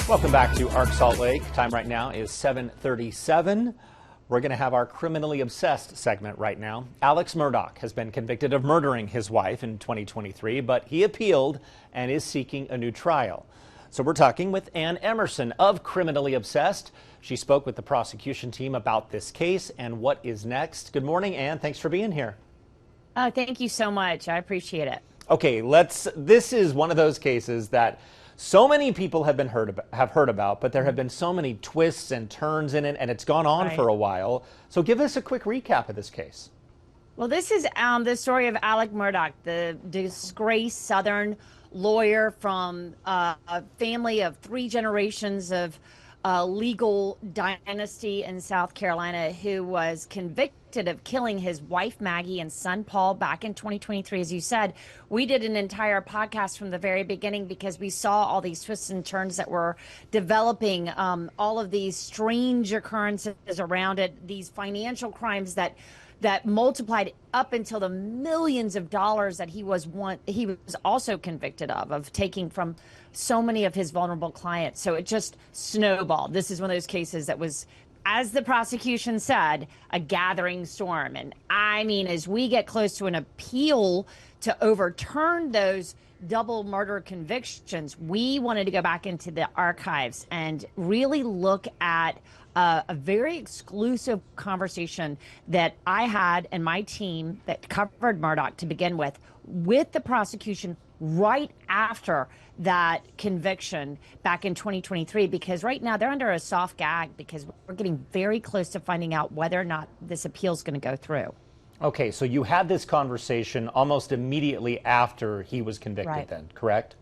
Welcome back to Arc Salt Lake. Time right now is 7:37. We're going to have our criminally obsessed segment right now. Alex Murdaugh has been convicted of murdering his wife in 2023, but he appealed and is seeking a new trial. So we're talking with Anne Emerson of Criminally Obsessed. She spoke with the prosecution team about this case and what is next. Good morning, Anne. Thanks for being here. Thank you so much. I appreciate it. Okay, this is one of those cases that so many people have heard about, but there have been so many twists and turns in it, and it's gone on for a while. So give us a quick recap of this case. Well, this is the story of Alex Murdaugh, the disgraced Southern lawyer from a family of 3 generations of legal dynasty in South Carolina, who was convicted of killing his wife Maggie and son Paul back in 2023. As you said, we did an entire podcast from the very beginning because we saw all these twists and turns that were developing, all of these strange occurrences around it, these financial crimes that multiplied up until the millions of dollars that he was also convicted of taking from so many of his vulnerable clients. So it just snowballed. This is one of those cases that was, as the prosecution said, a gathering storm. And I mean, as we get close to an appeal to overturn those double murder convictions, we wanted to go back into the archives and really look at a very exclusive conversation that I had and my team that covered Murdaugh to begin with the prosecution right after that conviction back in 2023, because right now they're under a soft gag because we're getting very close to finding out whether or not this appeal is going to go through. Okay, so you had this conversation almost immediately after he was convicted then, correct?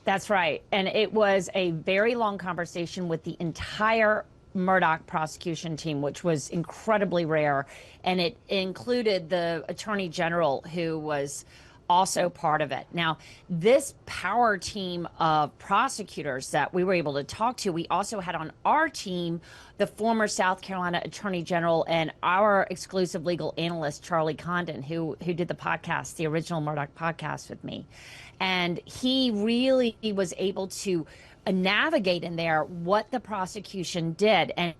That's right. And it was a very long conversation with the entire Murdaugh prosecution team, which was incredibly rare. And it included the attorney general, who was also part of it. Now, this power team of prosecutors that we were able to talk to, we also had on our team the former South Carolina attorney general and our exclusive legal analyst, Charlie Condon, who did the podcast, the original Murdaugh podcast with me. And he really was able to navigate in there what the prosecution did. And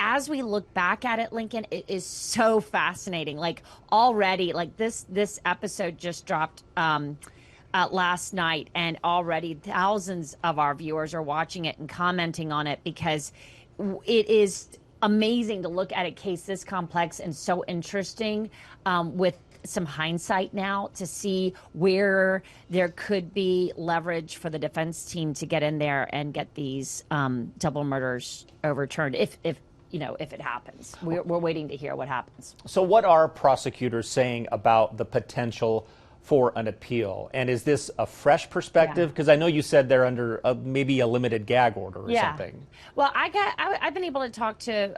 as we look back at it, Lincoln, it is so fascinating. Like already, like this episode just dropped last night, and already thousands of our viewers are watching it and commenting on it, because it is amazing to look at a case this complex and so interesting, with some hindsight now, to see where there could be leverage for the defense team to get in there and get these double murders overturned if it happens. We're waiting to hear what happens. So what are prosecutors saying about the potential for an appeal? And is this a fresh perspective? Because I know you said they're under maybe a limited gag order or something. Well, I've been able to talk to,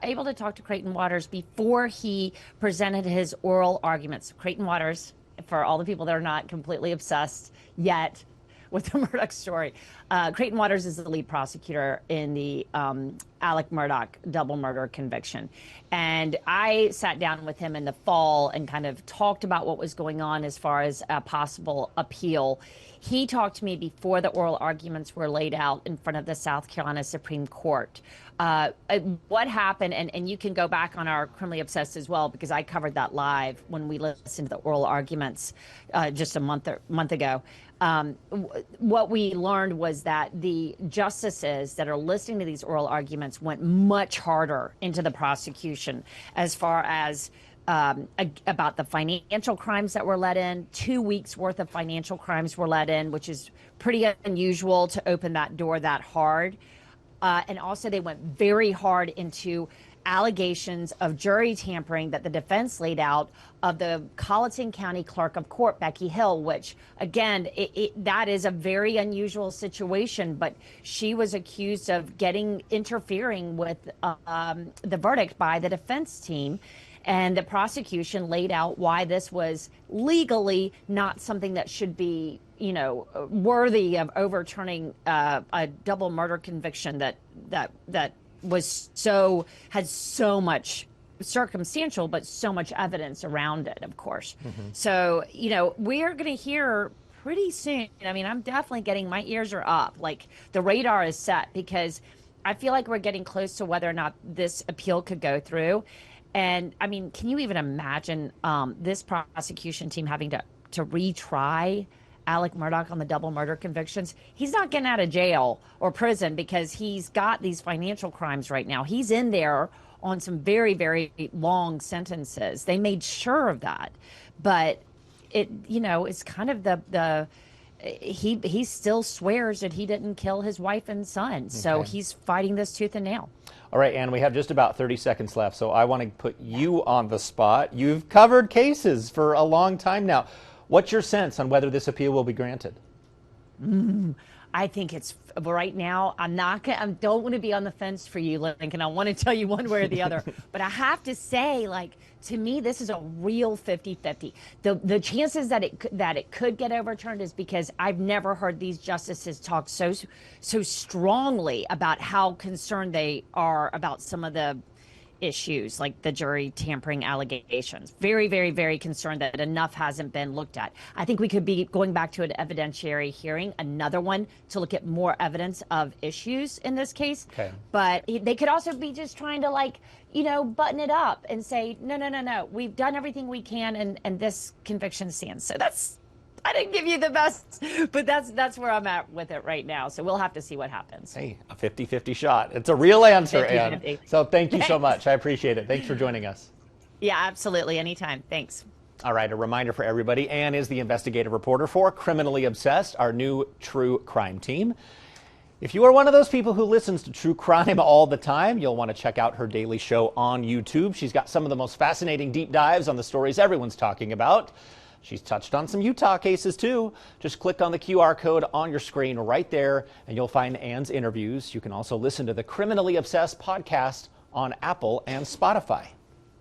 able to talk to Creighton Waters before he presented his oral arguments. Creighton Waters, for all the people that are not completely obsessed yet with the Murdaugh story, Creighton Waters is the lead prosecutor in the Alex Murdaugh double murder conviction. And I sat down with him in the fall and kind of talked about what was going on as far as a possible appeal. He talked to me before the oral arguments were laid out in front of the South Carolina Supreme Court. What happened, and you can go back on our Criminally Obsessed as well, because I covered that live when we listened to the oral arguments just a month ago. What we learned was that the justices that are listening to these oral arguments went much harder into the prosecution as far as about the financial crimes that were let in. 2 weeks worth of financial crimes were let in, which is pretty unusual to open that door that hard. And also they went very hard into allegations of jury tampering that the defense laid out of the Colleton County Clerk of Court, Becky Hill, which, again, that is a very unusual situation, but she was accused of interfering with the verdict by the defense team. And the prosecution laid out why this was legally not something that should be, worthy of overturning a double murder conviction that had so much circumstantial, but so much evidence around it, of course. So, we're going to hear pretty soon. I mean, I'm definitely getting, my ears are up. Like the radar is set because I feel like we're getting close to whether or not this appeal could go through. And I mean, can you even imagine this prosecution team having to retry Alex Murdaugh on the double murder convictions? He's not getting out of jail or prison because he's got these financial crimes right now. He's in there on some very, very long sentences. They made sure of that. But it, you know, it's kind of he still swears that he didn't kill his wife and son. So he's fighting this tooth and nail. All right, Anne, we have just about 30 seconds left, so I want to put you on the spot. You've covered cases for a long time now. What's your sense on whether this appeal will be granted? I think it's right now. I don't want to be on the fence for you, Lincoln. I want to tell you one way or the other. But I have to say, like, to me, this is a real 50-50. The chances that it could get overturned is because I've never heard these justices talk so strongly about how concerned they are about some of the issues, like the jury tampering allegations. Very, very, very concerned that enough hasn't been looked at. I think we could be going back to an evidentiary hearing, another one to look at more evidence of issues in this case. But they could also be just trying to, like, you know, button it up and say, no, we've done everything we can and this conviction stands. So I didn't give you the best, but that's where I'm at with it right now. So we'll have to see what happens. Hey, a 50-50 shot. It's a real answer, 50-50. Anne. So thank you so much. I appreciate it. Thanks for joining us. Yeah, absolutely. Anytime. Thanks. All right, a reminder for everybody. Anne is the investigative reporter for Criminally Obsessed, our new true crime team. If you are one of those people who listens to true crime all the time, you'll want to check out her daily show on YouTube. She's got some of the most fascinating deep dives on the stories everyone's talking about. She's touched on some Utah cases, too. Just click on the QR code on your screen right there, and you'll find Anne's interviews. You can also listen to the Criminally Obsessed podcast on Apple and Spotify.